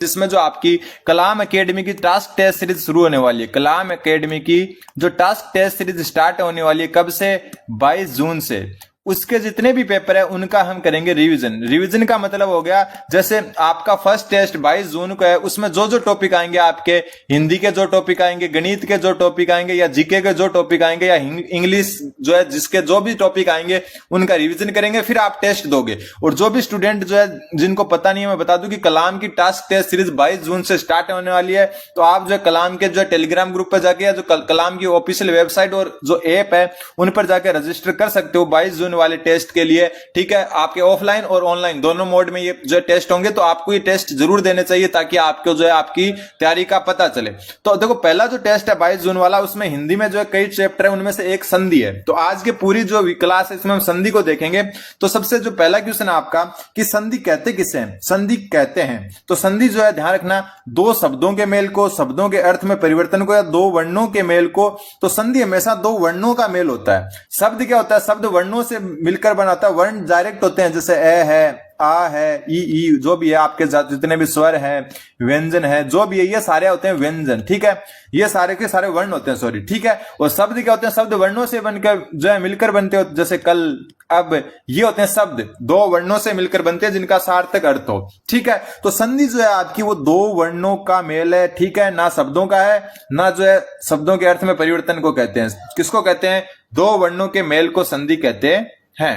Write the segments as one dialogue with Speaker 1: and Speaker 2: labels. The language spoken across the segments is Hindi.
Speaker 1: जिसमें जो आपकी कलाम एकेडमी की टास्क टेस्ट सीरीज शुरू होने वाली है। कलाम एकेडमी की जो टास्क टेस्ट सीरीज स्टार्ट होने वाली है कब से? 22 जून से। उसके जितने भी पेपर है उनका हम करेंगे रिवीजन। रिवीजन का मतलब हो गया जैसे आपका फर्स्ट टेस्ट 22 जून को है, उसमें जो जो टॉपिक आएंगे आपके, हिंदी के जो टॉपिक आएंगे, गणित के जो टॉपिक आएंगे, या जीके के जो टॉपिक आएंगे, या इंग्लिश जो है जिसके जो भी टॉपिक आएंगे उनका रिवीजन करेंगे, फिर आप टेस्ट दोगे। और जो भी स्टूडेंट जो है जिनको पता नहीं है, मैं बता दूं कि कलाम की टास्क टेस्ट सीरीज 22 जून से स्टार्ट होने वाली है। तो आप जो है कलाम के जो टेलीग्राम ग्रुप पर जाके, या जो कलाम की ऑफिशियल वेबसाइट और जो ऐप है उन पर जाकर रजिस्टर कर सकते हो 22 जून वाले टेस्ट के लिए। ठीक है, आपके ऑफलाइन और ऑनलाइन दोनों मोड में ये जो टेस्ट होंगे, तो आपको ये टेस्ट जरूर देने चाहिए ताकि आपको जो है आपकी तैयारी का पता चले। तो देखो पहला जो टेस्ट है 22 जून वाला, उसमें हिंदी में जो है कई चैप्टर है, उनमें से एक संधि है। तो आज की पूरी जो क्लास है इसमें हम संधि को देखेंगे। तो सबसे जो पहला क्वेश्चन है आपका कि संधि कहते किसे हैं? संधि कहते हैं तो संधि जो है ध्यान रखना, दो शब्दों के मेल को, शब्दों के अर्थ में परिवर्तन को, या दो वर्णों के मेल को। तो संधि हमेशा दो वर्णों का मेल होता है। शब्द क्या होता है? शब्द वर्णों से मिलकर बनाता है। वर्ण डायरेक्ट होते हैं, जैसे ए है, आ है, ई जो भी है, आपके जितने भी स्वर हैं, व्यंजन है, जो भी है, ये सारे होते हैं व्यंजन। ठीक है, ये सारे के सारे वर्ण होते हैं, सॉरी। ठीक है, और शब्द क्या होते हैं? शब्द वर्णों से बनकर जो है मिलकर बनते हो, जैसे कल, अब, ये होते हैं शब्द दो वर्णों से मिलकर बनते हैं जिनका सार्थक अर्थ हो। ठीक है, तो संधि जो है आपकी वो दो वर्णों का मेल है। ठीक है, ना शब्दों का है, ना जो है शब्दों के अर्थ में परिवर्तन को कहते हैं। किसको कहते हैं? दो वर्णों के मेल को संधि कहते हैं।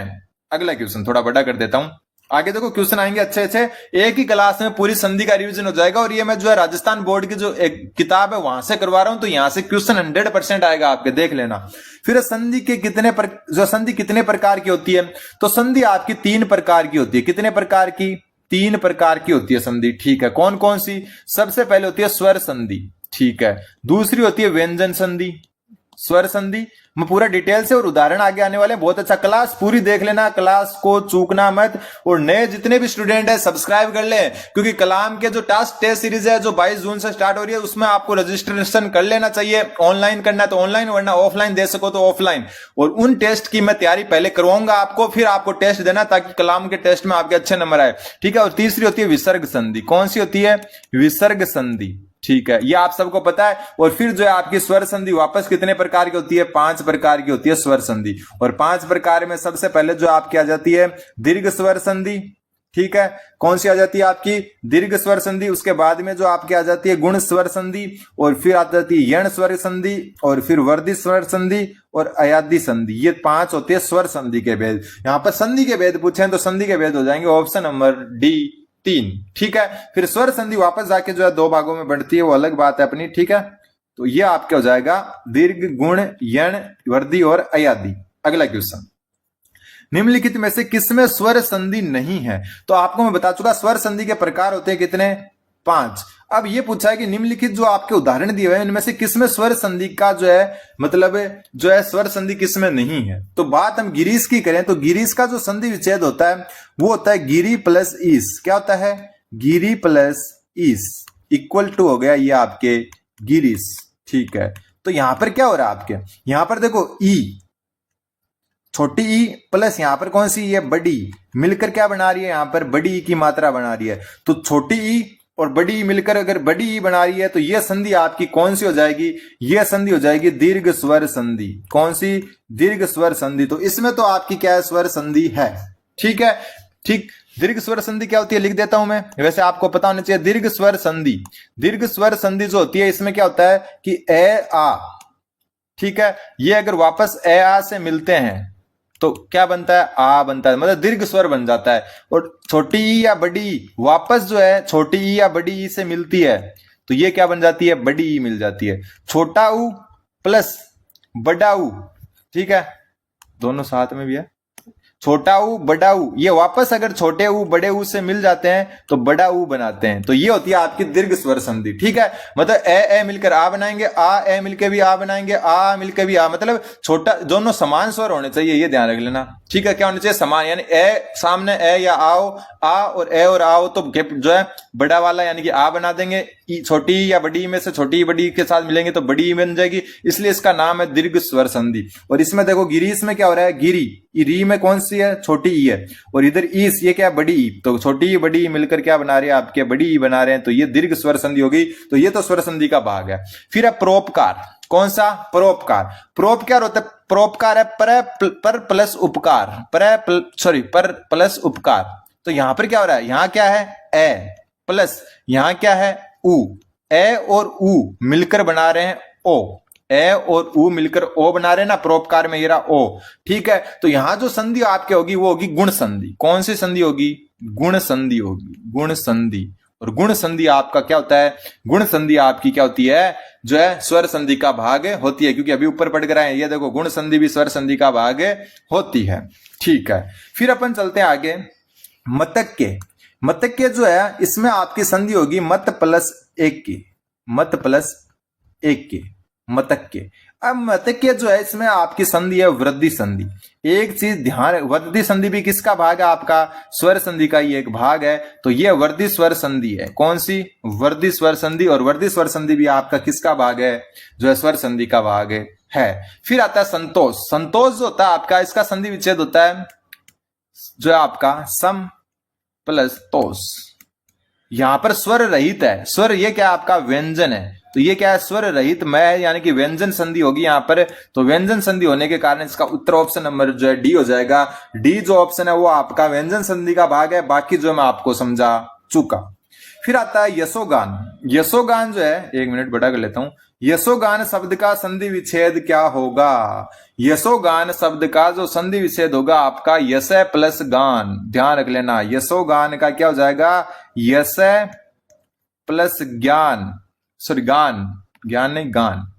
Speaker 1: अगला क्वेश्चन थोड़ा बड़ा कर देता हूं। आगे देखो क्वेश्चन आएंगे अच्छे अच्छे, एक ही क्लास में पूरी संधि का रिवीजन हो जाएगा। और ये मैं जो है राजस्थान बोर्ड की जो एक किताब है वहां से करवा रहा हूं, तो यहां से क्वेश्चन 100% आएगा आपके, देख लेना। फिर संधि के संधि कितने प्रकार की होती है? तो संधि आपकी 3 प्रकार की होती है। कितने प्रकार की? 3 प्रकार की होती है संधि। ठीक है, कौन कौन सी? सबसे पहले होती है स्वर संधि। ठीक है, दूसरी होती है व्यंजन संधि। स्वर संधि में पूरा डिटेल से और उदाहरण आगे आने वाले हैं। बहुत अच्छा, क्लास पूरी देख लेना, क्लास को चूकना मत। और नए जितने भी स्टूडेंट है सब्सक्राइब कर ले, क्योंकि कलाम के जो टास्क टेस्ट सीरीज है जो 22 जून से स्टार्ट हो रही है, उसमें आपको रजिस्ट्रेशन कर लेना चाहिए। ऑनलाइन करना है तो ऑनलाइन, वरना ऑफलाइन दे सको तो ऑफलाइन। और उन टेस्ट की मैं तैयारी पहले करवाऊंगा आपको, फिर आपको टेस्ट देना, ताकि कलाम के टेस्ट में आपके अच्छे नंबर आए। ठीक है, और तीसरी होती है विसर्ग संधि। कौन सी होती है? विसर्ग संधि। ठीक है, ये आप सबको पता है। और फिर जो है आपकी स्वर संधि वापस कितने प्रकार की होती है? 5 प्रकार की होती है स्वर संधि। और 5 प्रकार में सबसे पहले जो आपकी आ जाती है दीर्घ स्वर संधि। ठीक है, कौन सी आ जाती है आपकी? दीर्घ स्वर संधि। उसके बाद में जो आपकी आ जाती है गुण स्वर संधि, और फिर आ जाती है यण स्वर संधि, और फिर वर्धी स्वर संधि, और अयादी संधि। ये 5 होती है स्वर संधि के भेद। यहां पर संधि के भेद पूछे तो संधि के भेद हो जाएंगे ऑप्शन नंबर डी 3। ठीक है, फिर स्वर संधि वापस जाके जो है 2 भागों में बढ़ती है, वो अलग बात है अपनी। ठीक है, तो ये आपके हो जाएगा दीर्घ, गुण, यण, वर्धी और अयादी। अगला क्वेश्चन, निम्नलिखित में से किसमें स्वर संधि नहीं है? तो आपको मैं बता चुका स्वर संधि के प्रकार होते हैं कितने? 5। अब ये पूछा है कि निम्नलिखित जो आपके उदाहरण दिए हुए हैं इनमें से किसमें स्वर संधि का जो है मतलब जो है स्वर संधि किसमें नहीं है? तो बात हम गिरीश की करें तो गिरीश का जो संधि विच्छेद होता है वो होता है गिरी प्लस ईस। क्या होता है? गिरी प्लस ईस इक्वल टू हो गया ये आपके गिरीश। ठीक है, तो यहां पर क्या हो रहा है आपके? यहां पर देखो ई, छोटी ई प्लस यहां पर कौन सी? ये बड़ी, मिलकर क्या बना रही है? यहां पर बड़ी ई की मात्रा बना रही है। तो छोटी ई और बड़ी ई मिलकर अगर बड़ी ई बना रही है तो यह संधि आपकी कौन सी हो जाएगी? यह संधि हो जाएगी दीर्घ स्वर संधि। कौन सी? दीर्घ स्वर संधि। तो इसमें तो आपकी क्या है? स्वर संधि है। ठीक है, ठीक। दीर्घ स्वर संधि क्या होती है लिख देता हूं मैं, वैसे आपको पता होना चाहिए। दीर्घ स्वर संधि, दीर्घ स्वर संधि जो होती है इसमें क्या होता है कि ए आ, ठीक है, ये अगर वापस ए आ से मिलते हैं तो क्या बनता है? आ बनता है, मतलब दीर्घ स्वर बन जाता है। और छोटी ई या बड़ी ई वापस जो है छोटी ई या बड़ी ई से मिलती है तो ये क्या बन जाती है? बड़ी ई मिल जाती है। छोटा ऊ प्लस बड़ा ऊ, ठीक है, दोनों साथ में भी है। छोटा ऊ बड़ा ऊ, ये वापस अगर छोटे ऊ बड़े ऊ से मिल जाते हैं तो बड़ा ऊ बनाते हैं। तो ये होती है आपकी दीर्घ स्वर संधि। ठीक है, मतलब ए मिलकर आ बनाएंगे, आ ए मिलकर भी आ बनाएंगे, आ मिलकर भी आ, मतलब छोटा, दोनों समान स्वर होने चाहिए, ये ध्यान रख लेना। ठीक है, क्या होने चाहिए? समान, यानी ए सामने ए या आओ, आ और ए और आओ तो जो है बड़ा वाला यानी कि आ बना देंगे। छोटी या बड़ी में से छोटी बड़ी के साथ मिलेंगे तो बड़ी बन जाएगी, इसलिए इसका नाम है दीर्घ स्वर संधि। और इसमें देखो गिरीश में क्या हो रहा है? गिरी, री में कौन सी सी है, छोटी ई है, और इधर ई, ये क्या है, बड़ी ई, तो छोटी ई बड़ी ई मिलकर क्या बना रहे हैं आपके, बड़ी ई बना रहे हैं, तो ये दीर्घ स्वर संधि होगी। तो ये तो स्वर संधि का भाग है। फिर है परोपकार। कौन सा? परोपकार। परोपकार होता है, परोपकार है पर प्लस उपकार, पर प्लस उपकार। तो यहां पर क्या हो रहा है, यहां क्या है, ए प्लस, यहां क्या है, उ, ए और उ मिलकर बना रहे हैं ओ, ए और उ मिलकर ओ बना रहे हैं ना, परोपकार में ये रहा ओ। ठीक है, तो यहां जो संधि आपके होगी वो होगी गुण संधि। कौन सी संधि होगी? गुण संधि होगी, गुण संधि। और गुण संधि आपका क्या होता है, गुण संधि आपकी क्या होती है, जो है स्वर संधि का भाग होती है, क्योंकि अभी ऊपर पढ़ कर आए, ये देखो गुण संधि भी स्वर संधि का भाग होती है। ठीक है, फिर अपन चलते हैं आगे। मतक्य। मतक्य जो है इसमें आपकी संधि होगी मत प्लस एक की, मत प्लस एक की, मतक्य। अब मतक्य जो है इसमें आपकी संधि है वृद्धि संधि। एक चीज ध्यान, वृद्धि संधि भी किसका भाग है आपका, स्वर संधि का ही एक भाग है। तो ये वृद्धि स्वर संधि है। कौन सी? वृद्धि स्वर संधि। और वृद्धि स्वर संधि भी आपका किसका भाग है, जो है स्वर संधि का भाग है। फिर आता है संतोष। संतोष जो होता है आपका, इसका संधि विच्छेद होता है जो है आपका सम प्लस तोष। यहां पर स्वर रहित है, स्वर ये क्या आपका व्यंजन है, तो ये क्या है, स्वर रहित मैं है, यानी कि व्यंजन संधि होगी यहां पर। तो व्यंजन संधि होने के कारण इसका उत्तर ऑप्शन नंबर जो है डी हो जाएगा। डी जो ऑप्शन है वो आपका व्यंजन संधि का भाग है। बाकी जो मैं आपको समझा चुका। फिर आता है यशोगान। यशोगान जो है, एक मिनट बड़ा कर लेता हूं। यशोगान शब्द का संधि विच्छेद क्या होगा? यशोगान शब्द का जो संधि विच्छेद होगा आपका यश प्लस गान। ध्यान रख लेना, यशोगान का क्या हो जाएगा, यश प्लस ज्ञान, सॉरी गान, ज्ञान नहीं गान,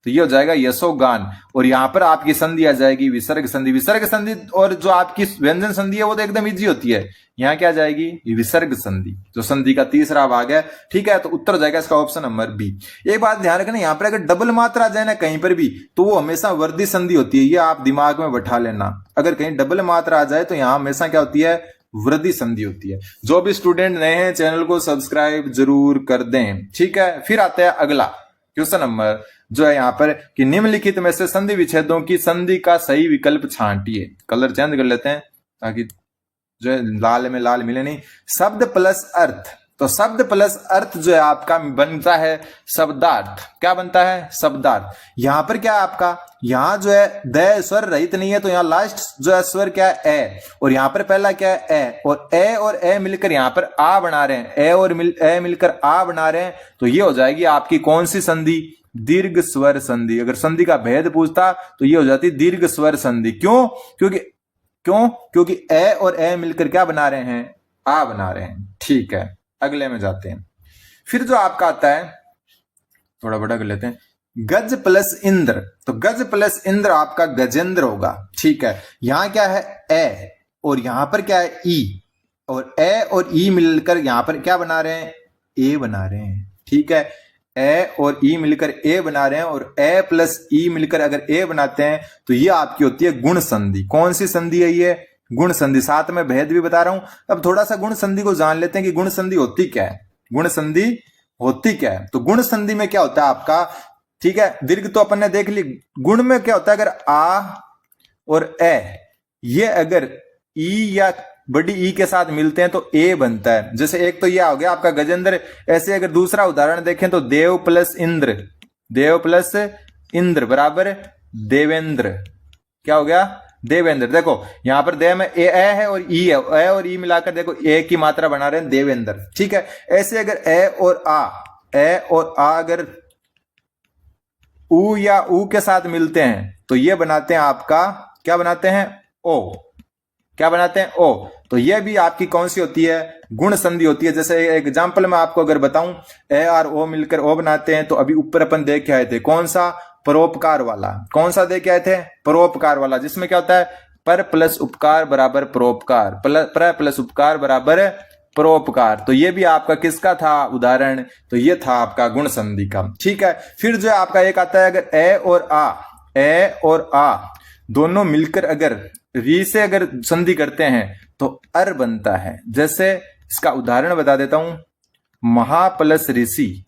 Speaker 1: तो ये हो जाएगा यशोगान। और यहां पर आपकी संधि आ जाएगी विसर्ग संधि। विसर्ग संधि और जो आपकी व्यंजन संधि है वो तो एकदम इजी होती है। यहां क्या जाएगी, विसर्ग संधि, जो संधि का तीसरा भाग है। ठीक है, तो उत्तर हो जाएगा इसका ऑप्शन नंबर बी। एक बात ध्यान रखना, यहां पर अगर डबल मात्रा आ जाए ना कहीं पर भी, तो वो हमेशा वृद्धि संधि होती है। ये आप दिमाग में बैठा लेना, अगर कहीं डबल मात्रा आ जाए तो यहां हमेशा क्या होती है, वृद्धि संधि होती है। जो भी स्टूडेंट नए हैं चैनल को सब्सक्राइब जरूर कर दें। ठीक है, फिर आता है अगला क्वेश्चन नंबर जो है यहाँ पर कि निम्नलिखित में से संधि विच्छेदों की संधि का सही विकल्प छांटिए। कलर चेंज कर लेते हैं ताकि जो है लाल में लाल मिले नहीं। शब्द प्लस अर्थ, तो शब्द प्लस अर्थ जो है आपका बनता है शब्दार्थ। क्या बनता है, शब्दार्थ। यहां पर क्या है आपका, यहां जो है द स्वर रहित नहीं है, तो यहां लास्ट जो है स्वर क्या है, ए, और यहां पर पहला क्या है, ए, और ए मिलकर यहां पर आ बना रहे हैं, ए और ए मिलकर आ बना रहे हैं। तो ये हो जाएगी आपकी कौन सी संधि, दीर्घ स्वर संधि। अगर संधि का भेद पूछता तो ये हो जाती दीर्घ स्वर संधि। क्यों? क्योंकि ए और ए मिलकर क्या बना रहे हैं, आ बना रहे हैं। ठीक है, अगले में जाते हैं। फिर जो आपका आता है, थोड़ा बड़ा कर लेते हैं, गज प्लस इंद्र। तो गज प्लस इंद्र आपका गजेंद्र होगा। ठीक है, यहां क्या है, ए, और यहां पर क्या है, ई, और ए और ई मिलकर यहां पर क्या बना रहे हैं, ए बना रहे हैं। ठीक है, ए और ई मिलकर ए बना रहे हैं, और ए प्लस ई मिलकर अगर ए बनाते हैं तो ये आपकी होती है गुण संधि। कौन सी संधि है ये, गुण संधि। साथ में भेद भी बता रहा हूं। अब थोड़ा सा गुण संधि को जान लेते हैं कि गुण संधि होती क्या है, गुण संधि होती क्या है। तो गुण संधि में क्या होता है आपका, ठीक है, दीर्घ तो अपन ने देख ली। गुण में क्या होता है, अगर आ और ए ये अगर ई या बड़ी ई के साथ मिलते हैं तो ए बनता है। जैसे एक तो ये हो गया आपका गजेंद्र। ऐसे अगर दूसरा उदाहरण देखें तो देव प्लस इंद्र, देव प्लस इंद्र बराबर देवेंद्र। क्या हो गया, देवेंद्र। देखो यहां पर देव में ए है और ई है, ए और ई मिलाकर देखो ए की मात्रा बना रहे हैं देवेंद्र। ठीक है, ऐसे अगर ए और आ अगर उ या उ के साथ मिलते हैं तो ये बनाते हैं आपका, क्या बनाते हैं, ओ। क्या बनाते हैं, ओ। तो ये भी आपकी कौन सी होती है, गुण संधि होती है। जैसे एग्जांपल में आपको अगर बताऊं, ए और ओ मिलकर ओ बनाते हैं। तो अभी ऊपर अपन देख के आए थे, कौन सा, परोपकार वाला। कौन सा देख के आए थे, परोपकार वाला, जिसमें क्या होता है, पर प्लस उपकार बराबर परोपकार, पर प्लस उपकार बराबर परोपकार। तो ये भी आपका किसका था उदाहरण, तो ये था आपका गुण संधि का। ठीक है, फिर जो है आपका एक आता है, अगर ए और आ दोनों मिलकर अगर री से अगर संधि करते हैं तो अर बनता है। जैसे इसका उदाहरण बता देता हूं, महा प्लस ऋषि।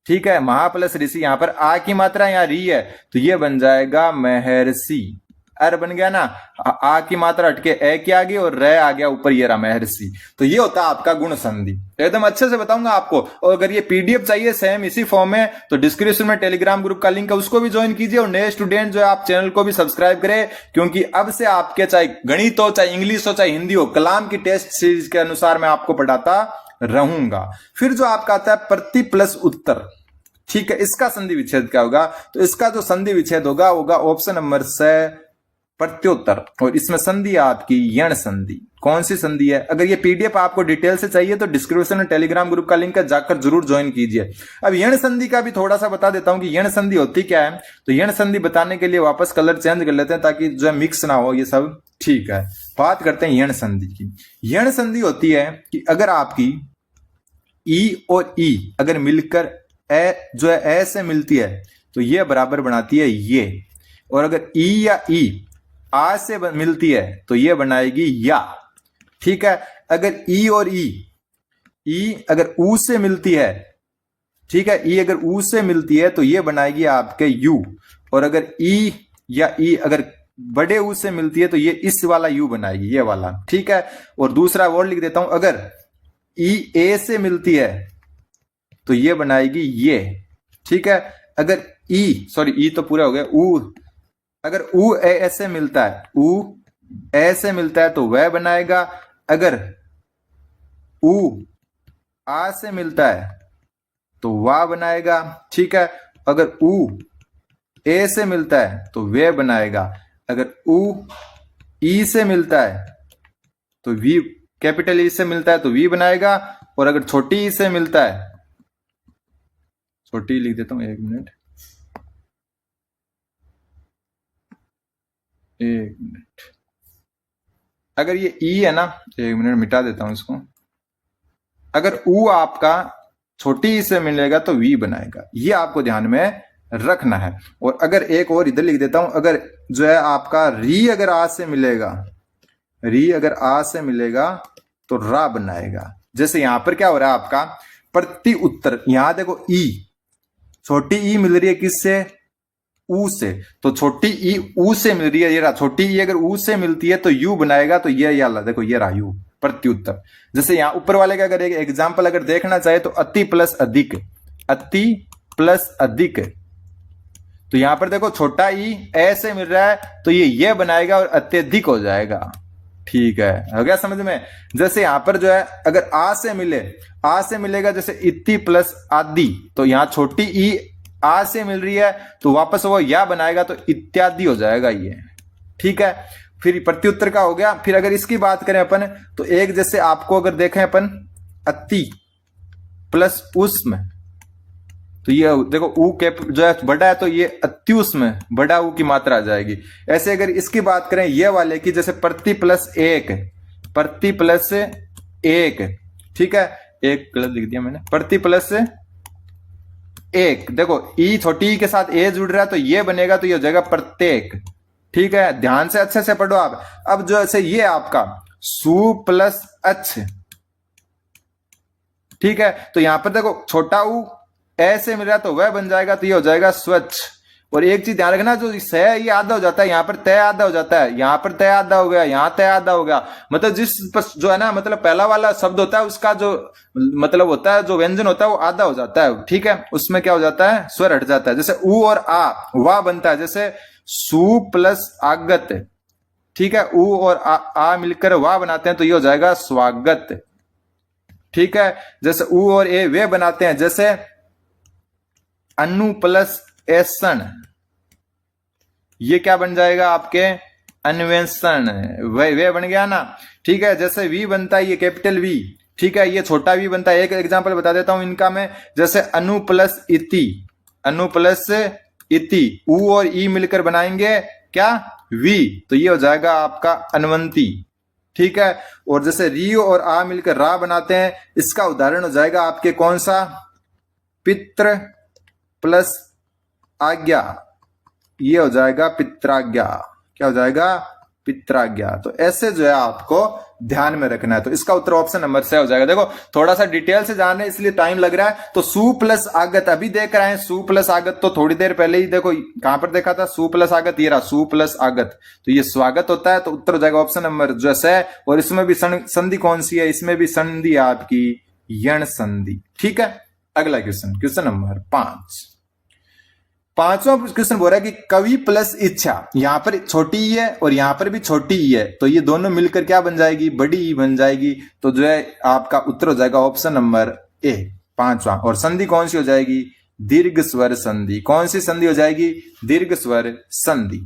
Speaker 1: ठीक है, महा प्लस ऋषि, यहां पर आ की मात्रा यहां री है तो ये बन जाएगा महर्षि। अर बन गया ना, आ की मात्रा हटके ए की आ गई और रे आ गया ऊपर, ये रहा महर्षि। तो ये होता है आपका गुण संधि। एकदम अच्छे से बताऊंगा आपको। और अगर ये पीडीएफ चाहिए सेम इसी फॉर्म में तो डिस्क्रिप्शन में टेलीग्राम ग्रुप का लिंक है, उसको भी ज्वाइन कीजिए। और नए स्टूडेंट जो है आप चैनल को भी सब्सक्राइब करें, क्योंकि अब से आपके चाहे गणित हो, चाहे इंग्लिश हो, चाहे हिंदी हो, कलाम की टेस्ट सीरीज के अनुसार मैं आपको पढ़ाता रहूंगा। फिर जो आपका आता है प्रति प्लस उत्तर, ठीक है, इसका संधि विच्छेद क्या होगा? तो इसका जो संधि विच्छेद होगा ऑप्शन नंबर 6 प्रत्युत्तर। और इसमें संधि है आपकी यण संधि। कौन सी संधि है? अगर ये पीडीएफ आपको डिटेल से चाहिए तो डिस्क्रिप्शन में टेलीग्राम ग्रुप का लिंक है, जाकर जरूर ज्वाइन कीजिए। अब यण संधि का भी थोड़ा सा बता देता हूं कि यण संधि होती क्या है। तो यण संधि बताने के लिए वापस कलर चेंज कर लेते हैं ताकि जो है मिक्स ना हो ये सब, ठीक है। बात करते हैं यण संधि की। यण संधि होती है कि अगर आपकी ई और ई अगर मिलकर ए जो है ए से मिलती है तो ये बराबर बनाती है ये। और अगर ई या ई आ से मिलती है तो ये बनाएगी या, ठीक है। अगर ई और ई अगर ऊ से मिलती है, ठीक है, ई अगर ऊ से मिलती है तो ये बनाएगी आपके यू। और अगर ई या ई अगर बड़े ऊ से मिलती है तो ये इस वाला यू बनाएगी, ये वाला, ठीक है। और दूसरा और लिख देता हूं, अगर ई ए से मिलती है तो ये बनाएगी ये, ठीक है। अगर ई तो पूरा हो गया, ऊ अगर ऊ ए से मिलता है, ऊ ए से मिलता है तो वह बनाएगा। अगर ऊ आ से मिलता है तो वाह बनाएगा, ठीक है। अगर ऊ ए से मिलता है तो वे बनाएगा। अगर ऊ ई से मिलता है तो वी, कैपिटल ई से मिलता है तो वी बनाएगा। और अगर छोटी ई से मिलता है, छोटी लिख देता हूं, एक मिनट, अगर ये ई है ना, एक मिनट मिटा देता हूं इसको। अगर ऊ आपका छोटी ई से मिलेगा तो वी बनाएगा, ये आपको ध्यान में रखना है। और अगर एक और इधर लिख देता हूं, अगर जो है आपका री अगर आ से मिलेगा, री अगर आ से मिलेगा तो रा बनाएगा। जैसे यहां पर क्या हो रहा है आपका प्रति उत्तर, यहां देखो ई, छोटी ई मिल रही है किससे? ऊ से। तो छोटी ई ऊ से मिल रही है, ये रहा छोटी ई अगर ऊ से मिलती है तो यू बनाएगा। तो ये वाला देखो, ये रहा यू प्रत्युत्तर। जैसे यहां ऊपर वाले का अगर एक एग्जांपल अगर देखना चाहे तो अति प्लस अधिक, अति प्लस अधिक। तो यहां पर देखो छोटा ई ए से मिल रहा है तो ये बनाएगा और अत्यधिक हो जाएगा, ठीक है, हो गया समझ में। जैसे यहां पर जो है अगर आ से मिले, आ से मिलेगा जैसे इति प्लस आदि, तो यहां छोटी ई आ से मिल रही है तो वापस वो या बनाएगा तो इत्यादि हो जाएगा ये, ठीक है। फिर प्रत्युत्तर का हो गया। फिर अगर इसकी बात करें अपन तो एक जैसे आपको अगर देखें अपन अति प्लस उष्म, तो ये देखो ऊ कैप जो है बड़ा है तो ये अत्युष्म बड़ा ऊ की मात्रा आ जाएगी। ऐसे अगर इसकी बात करें ये वाले की, जैसे प्रति प्लस एक, प्रति प्लस एक, ठीक है, एक गलत लिख दिया मैंने, प्रति प्लस एक। देखो ई छोटी ई के साथ ए जुड़ रहा है तो ये बनेगा, तो ये हो जाएगा प्रत्येक, ठीक है। ध्यान से अच्छे से पढ़ो आप। अब जो ऐसे ये आपका सु प्लस अच, ठीक है। तो यहां पर देखो छोटा ऊ ए से मिल रहा है तो वह बन जाएगा, तो ये हो जाएगा स्वच्छ। और एक चीज ध्यान रखना, जो स है ये आधा हो जाता है, यहां पर तय आधा हो जाता है, यहां पर तय आधा हो गया, यहां तय आधा हो गया। मतलब जिस जो है ना, मतलब पहला वाला शब्द होता है उसका जो मतलब होता है, जो व्यंजन होता है वो आधा हो जाता है, ठीक है। उसमें क्या हो जाता है, स्वर हट जाता है। जैसे ऊ और आ वाह बनता है, जैसे सु प्लस आगत, ठीक है। ऊ और आ मिलकर वाह बनाते हैं तो ये हो जाएगा स्वागत, ठीक है। जैसे ऊ और ए वे बनाते हैं, जैसे अनु प्लस एसन, ये क्या बन जाएगा आपके अन्वेषण, वे बन गया ना, ठीक है। जैसे वी बनता है ये कैपिटल वी, ठीक है, ये छोटा वी बनता है। एक एग्जांपल बता देता हूं इनका मैं, जैसे अनु प्लस इति, अनु प्लस इति, ऊ और ई मिलकर बनाएंगे क्या, वी, तो ये हो जाएगा आपका अन्वंती, ठीक है। और जैसे री और आ मिलकर रा बनाते हैं, इसका उदाहरण हो जाएगा आपके कौन सा, पित्र प्लस आज्ञा, ये हो जाएगा पित्राज्ञा, क्या हो जाएगा, पित्राज्ञा। तो ऐसे जो है आपको ध्यान में रखना है। तो इसका उत्तर ऑप्शन नंबर 6 हो जाएगा। देखो थोड़ा सा डिटेल से जान रहे इसलिए टाइम लग रहा है। तो सु प्लस आगत अभी देख रहे हैं, सु प्लस आगत तो थोड़ी देर पहले ही देखो कहां पर देखा था, सु प्लस आगत, ये रहा सु प्लस आगत, तो ये स्वागत होता है। तो उत्तर हो जाएगा ऑप्शन नंबर जो है। और इसमें भी संधि कौन सी है, इसमें भी संधि है आपकी यण संधि। ठीक है, अगला क्वेश्चन, क्वेश्चन नंबर 5। पांचवा क्वेश्चन बोल रहा है कि कवि प्लस इच्छा, यहां पर छोटी ही है और यहां पर भी छोटी ही है, तो ये दोनों मिलकर क्या बन जाएगी, बड़ी ही बन जाएगी। तो जो है आपका उत्तर हो जाएगा ऑप्शन नंबर ए, पांचवा। और संधि कौन सी हो जाएगी, दीर्घ स्वर संधि। कौन सी संधि हो जाएगी, दीर्घ स्वर संधि।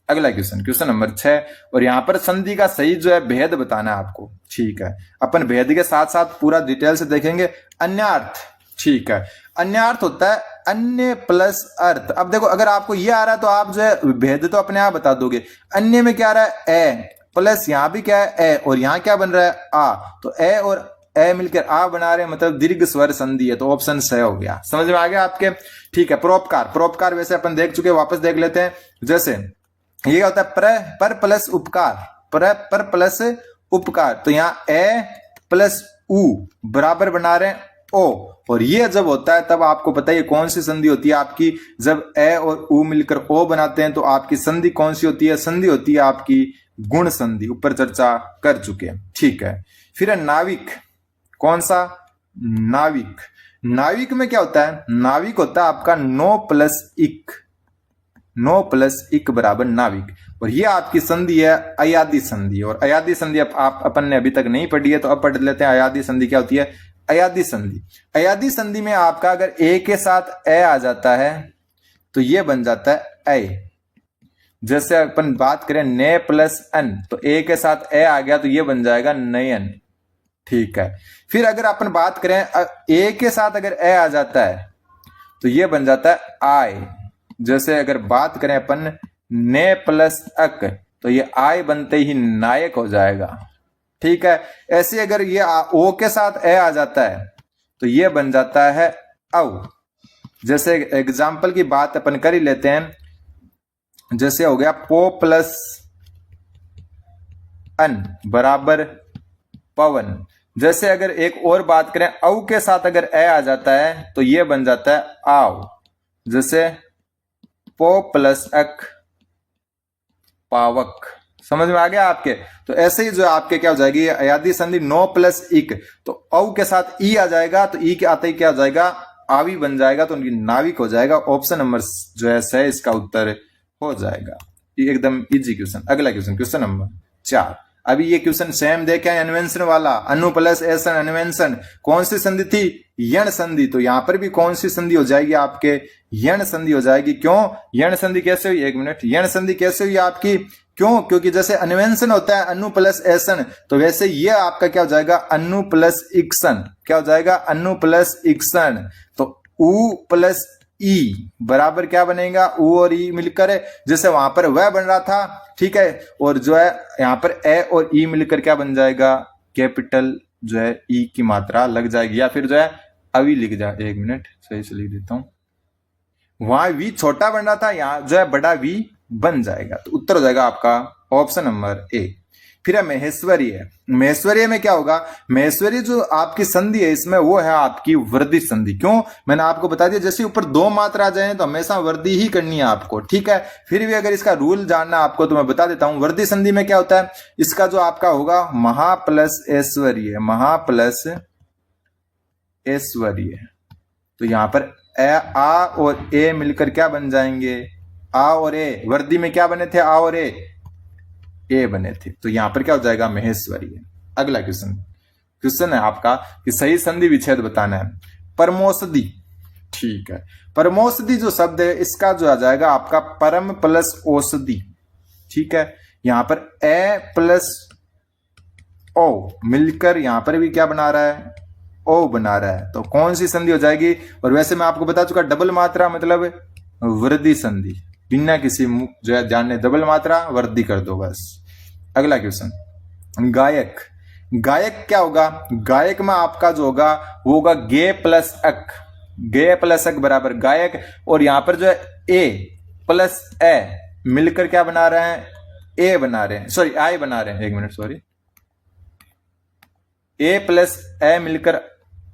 Speaker 1: अगला क्वेश्चन, क्वेश्चन नंबर 6। और यहां पर संधि का सही जो है भेद बताना है आपको। ठीक है, अपन भेद के साथ साथ पूरा डिटेल से देखेंगे। अन्यार्थ, ठीक है, अन्यार्थ होता है अन्य प्लस अर्थ। अब देखो अगर आपको ये आ रहा है तो आप जो है भेद तो अपने आप बता दोगे। अन्य में क्या आ रहा है, ए प्लस यहां भी क्या है, ए, और यहां क्या बन रहा है, आ। तो ए और ए मिलकर आ बना रहे हैं, मतलब दीर्घ स्वर संधि है। तो ऑप्शन 6 हो गया। समझ में आ गया आपके। ठीक है, परोपकार, परोपकार वैसे अपन देख चुके, वापस देख लेते हैं। जैसे ये होता है पर प्लस उपकार, पर प्लस उपकार, तो यहाँ ए प्लस उ बराबर बना रहे हैं ओ। और ये जब होता है तब आपको पता है कौन सी संधि होती है आपकी, जब ए और उ मिलकर ओ बनाते हैं तो आपकी संधि कौन सी होती है, संधि होती है आपकी गुण संधि। ऊपर चर्चा कर चुके हैं। ठीक है, फिर है नाविक। कौन सा, नाविक। नाविक में क्या होता है, नाविक होता है आपका नो प्लस इक, नो प्लस इक बराबर नाविक। और ये आपकी संधि है अयादी संधि। और अयादी संधि आप अपन ने अभी तक नहीं पढ़ी है तो अब पढ़ लेते हैं। अयादी संधि क्या होती है, अयादी संधि। अयादी संधि में आपका अगर ए के साथ ए आ जाता है तो ये बन जाता है ए। जैसे अपन बात करें ने प्लस अन, तो ए के साथ ए आ गया तो ये बन जाएगा नयन। ठीक है, फिर अगर अपन बात करें ए के साथ अगर ए आ जाता है तो ये बन जाता है आय। जैसे अगर बात करें अपन ने प्लस अक, तो ये आय बनते ही नायक हो जाएगा। ठीक है, ऐसे अगर ये ओ के साथ ए आ जाता है तो ये बन जाता है औ। जैसे एग्जाम्पल की बात अपन कर ही लेते हैं। जैसे हो गया पो प्लस अन बराबर पवन। जैसे अगर एक और बात करें औ के साथ अगर ए आ जाता है तो ये बन जाता है आव। जैसे पो प्लस अक पावक। समझ में आ गया आपके। तो ऐसे ही जो आपके क्या हो जाएगी अयादी संधि नो प्लस इक, तो औ के साथ ई आ जाएगा तो ई के आते ही क्या हो जाएगा, आवी बन जाएगा, तो उनकी नाविक हो जाएगा। ऑप्शन नंबर जो है इसका उत्तर हो जाएगा। ये एकदम इजी क्वेश्चन। अगला क्वेश्चन, क्वेश्चन नंबर 4। अभी ये क्वेश्चन सेम देखे अन्वेंशन वाला, अनु प्लस एसन अन्वेंशन। कौन सी संधि थी, यण संधि। तो यहां पर भी कौन सी संधि हो जाएगी आपके, यण संधि हो जाएगी। क्यों, यण संधि कैसे हुई, एक मिनट, यण संधि कैसे हुई आपकी, क्यों, क्योंकि जैसे अन्वेंशन होता है अनु प्लस एसन, तो वैसे ये आपका क्या हो जाएगा, अनु प्लस इक्सन। क्या हो जाएगा, अनु प्लस इक्सन। तो उ प्लस ई बराबर क्या बनेगा, उ और ई मिलकर, जैसे वहां पर वह बन रहा था। ठीक है, और जो है यहां पर ए और ई मिलकर क्या बन जाएगा, कैपिटल जो है ई की मात्रा लग जाएगी, या फिर जो है अभी लिख जाए, एक मिनट सही से लिख देता हूं। वहां वी छोटा बन रहा था, यहां जो है बड़ा वी बन जाएगा। तो उत्तर हो जाएगा आपका ऑप्शन नंबर ए। फिर है महेश्वरीय। महेश्वरीय में क्या होगा, महेश्वरीय जो आपकी संधि है इसमें वो है आपकी वृद्धि संधि। क्यों, मैंने आपको बता दिया जैसे ऊपर दो मात्रा आ जाए तो हमेशा वृद्धि ही करनी है आपको। ठीक है, फिर भी अगर इसका रूल जानना आपको तो मैं बता देता हूं। वृद्धि संधि में क्या होता है, इसका जो आपका होगा महा प्लस ऐश्वर्य, महा प्लस ऐश्वर्य। तो यहां पर आ और ए मिलकर क्या बन जाएंगे, आ और ए। वृद्धि में क्या बने थे, आ और ए बने थे। तो यहां पर क्या हो जाएगा, महेश्वरी। अगला क्वेश्चन है आपका कि सही संधि विच्छेद बताना है। परमोषधि। ठीक है, परमोषधि जो शब्द है इसका जो आ जाएगा आपका परम प्लस औषधि। ठीक है, यहां पर ए प्लस ओ मिलकर यहां पर भी क्या बना रहा है, ओ बना रहा है। तो कौन सी संधि हो जाएगी, और वैसे मैं आपको बता चुका डबल मात्रा मतलब वृद्धि संधि, बिना किसी जो है जानने डबल मात्रा वृद्धि कर दो बस। अगला क्वेश्चन, गायक। गायक क्या होगा, गायक में आपका जो होगा वो होगा गे प्लस अक, गे प्लस अक बराबर गायक। और यहां पर जो है ए प्लस ए मिलकर क्या बना रहे हैं, ए बना रहे हैं, सॉरी आई बना रहे हैं, एक मिनट सॉरी, ए प्लस ए मिलकर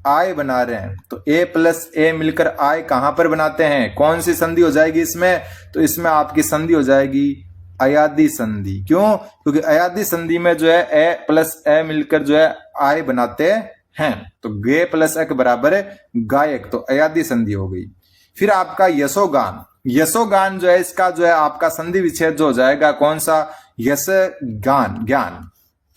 Speaker 1: आई बना रहे हैं, तो ए प्लस ए मिलकर आई कहां पर बनाते हैं, कौन सी संधि हो जाएगी इसमें, तो इसमें आपकी संधि हो जाएगी अयादी संधि। क्यों, क्योंकि अयादी संधि में जो है ए प्लस ए मिलकर जो है आई बनाते हैं, तो गे प्लस एक बराबर है गायक, तो अयादी संधि हो गई। फिर आपका यशोगान, यशोगान जो है इसका जो है आपका संधि विच्छेद जो हो जाएगा कौन सा, यश गान, ज्ञान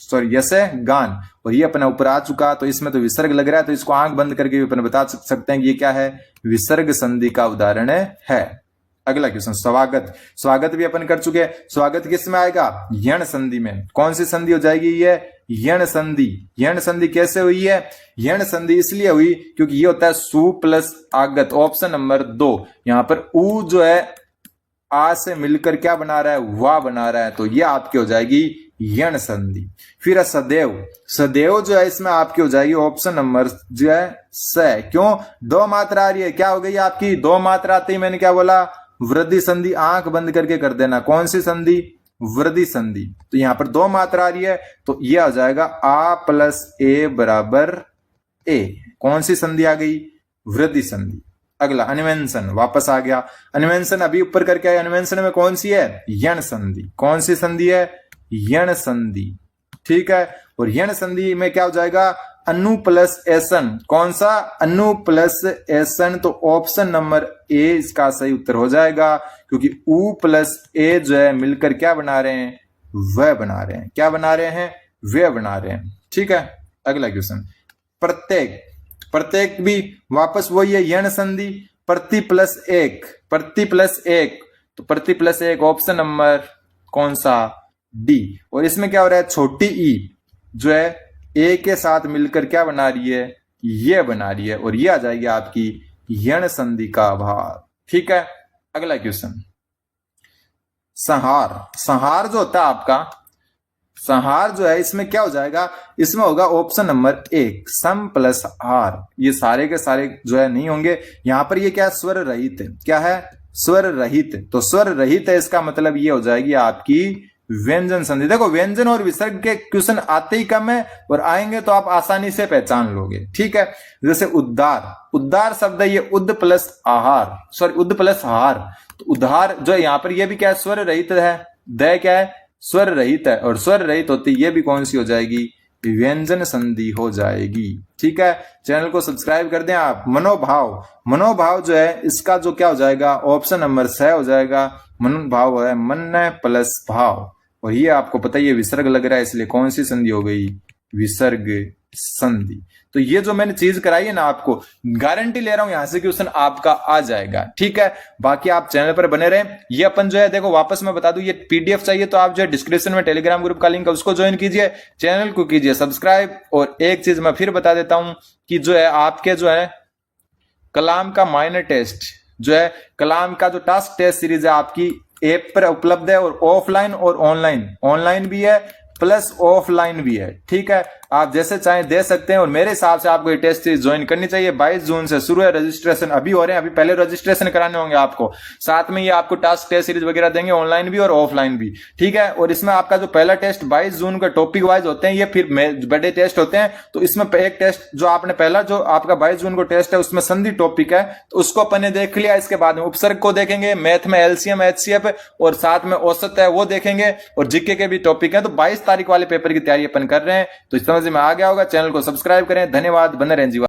Speaker 1: सॉरी यश गान, और ये अपना ऊपर आ चुका, तो इसमें तो विसर्ग लग रहा है, तो इसको आंख बंद करके भी अपन बता सकते हैं कि ये क्या है, विसर्ग संधि का उदाहरण है। अगला क्वेश्चन स्वागत, स्वागत भी अपन कर चुके हैं। स्वागत किस में आएगा, यण संधि में। कौन सी संधि हो जाएगी ये, यण संधि। यण संधि कैसे हुई है, यण संधि इसलिए हुई क्योंकि ये होता है सु प्लस आगत, ऑप्शन नंबर 2। यहां पर उ जो है आ से मिलकर क्या बना रहा है, वाह बना रहा है, तो ये आपकी हो जाएगी यण संधि। फिर सदैव, सदैव जो है इसमें आपकी हो जाएगी ऑप्शन नंबर जो है स। क्यों, दो मात्रा आ रही है, क्या हो गई आपकी, दो मात्रा आती है, मैंने क्या बोला, वृद्धि संधि, आंख बंद करके कर देना, कौन सी संधि, वृद्धि संधि। तो यहां पर दो मात्रा आ रही है, तो यह आ जाएगा आ प्लस ए बराबर ए, कौन सी संधि आ गई, वृद्धि संधि। अगला अन्वेंशन, वापस आ गया अन्वेंशन, अभी ऊपर करके आए, अन्वेंशन में कौन सी है, यण संधि, कौन सी संधि है, यण संधि, ठीक है। और यण संधि में क्या हो जाएगा, अनु प्लस एसन, कौन सा, अनु प्लस एसन, तो ऑप्शन नंबर ए इसका सही उत्तर हो जाएगा, क्योंकि उ प्लस ए जो है मिलकर क्या बना रहे हैं, वह बना रहे हैं, क्या बना रहे हैं, वे बना रहे हैं, ठीक है। अगला क्वेश्चन प्रत्येक, प्रत्येक भी वापस वही है यण संधि, प्रति प्लस एक, प्रति प्लस एक, तो प्रति प्लस एक ऑप्शन नंबर कौन सा, डी। और इसमें क्या हो रहा है, छोटी ई जो है ए के साथ मिलकर क्या बना रही है, ये बना रही है, और ये आ जाएगी आपकी यण संधि का भाग, ठीक है। अगला क्वेश्चन संहार, संहार जो होता है आपका, संहार जो है इसमें क्या हो जाएगा, इसमें होगा ऑप्शन नंबर 1 सम प्लस हार। ये सारे के सारे जो है नहीं होंगे, यहां पर ये क्या है, स्वर रहित है, क्या है, स्वर रहित, तो स्वर रहित है, इसका मतलब ये हो जाएगी आपकी व्यंजन संधि। देखो व्यंजन और विसर्ग के क्वेश्चन आते ही कम है, और आएंगे तो आप आसानी से पहचान लोगे, ठीक है। जैसे उद्धार, उद्धार शब्द है ये उद प्लस आहार, सॉरी उद प्लस हार, तो उद्धार जो है यहां पर ये भी क्या है, स्वर रहित है, द क्या है, स्वर रहित है, और स्वर रहित होती ये भी कौन सी हो जाएगी, व्यंजन संधि हो जाएगी, ठीक है। चैनल को सब्सक्राइब कर दें आप। मनोभाव, मनोभाव जो है इसका जो क्या हो जाएगा, ऑप्शन नंबर 6 हो जाएगा, मनोभाव है मन प्लस भाव, और ये आपको पता ही है विसर्ग लग रहा है, इसलिए कौन सी संधि हो गई, विसर्ग संधि। तो ये जो मैंने चीज कराई है ना, आपको गारंटी ले रहा हूं यहां से क्वेश्चन आपका आ जाएगा, ठीक है। बाकी आप चैनल पर बने रहें। ये अपन जो है देखो वापस मैं बता दूं, ये पीडीएफ चाहिए तो आप जो है डिस्क्रिप्शन में टेलीग्राम ग्रुप का लिंक है उसको ज्वाइन कीजिए, चैनल को कीजिए सब्सक्राइब। और एक चीज मैं फिर बता देता हूं कि जो है आपके जो है कलाम का माइनर टेस्ट जो है, कलाम का जो टास्क टेस्ट सीरीज है आपकी ऐप पर उपलब्ध है, और ऑफलाइन और ऑनलाइन, ऑनलाइन भी है प्लस ऑफलाइन भी है, ठीक है। आप जैसे चाहें दे सकते हैं, और मेरे हिसाब से आपको ये टेस्ट सीरीज ज्वाइन करनी चाहिए। 22 जून से शुरू है, रजिस्ट्रेशन अभी हो रहे हैं, अभी पहले रजिस्ट्रेशन कराने होंगे आपको, साथ में ये आपको टास्क टेस्ट सीरीज वगैरह देंगे, ऑनलाइन भी और ऑफलाइन भी, ठीक है। और इसमें आपका जो पहला टेस्ट 22 जून का टॉपिक वाइज होते हैं, ये फिर बड़े टेस्ट होते हैं, तो इसमें एक टेस्ट जो आपने पहला जो आपका 22 जून को टेस्ट है उसमें संधि टॉपिक है, तो उसको अपन ने देख लिया। इसके बाद में उपसर्ग को देखेंगे, मैथ में एलसीएम एचसीएफ, और साथ में औसत है वो देखेंगे, और जीके के भी टॉपिक है। तो 22 तारीख वाले पेपर की तैयारी अपन कर रहे हैं, तो समझ में आ गया होगा। चैनल को सब्सक्राइब करें, धन्यवाद, बने रहें जीवन।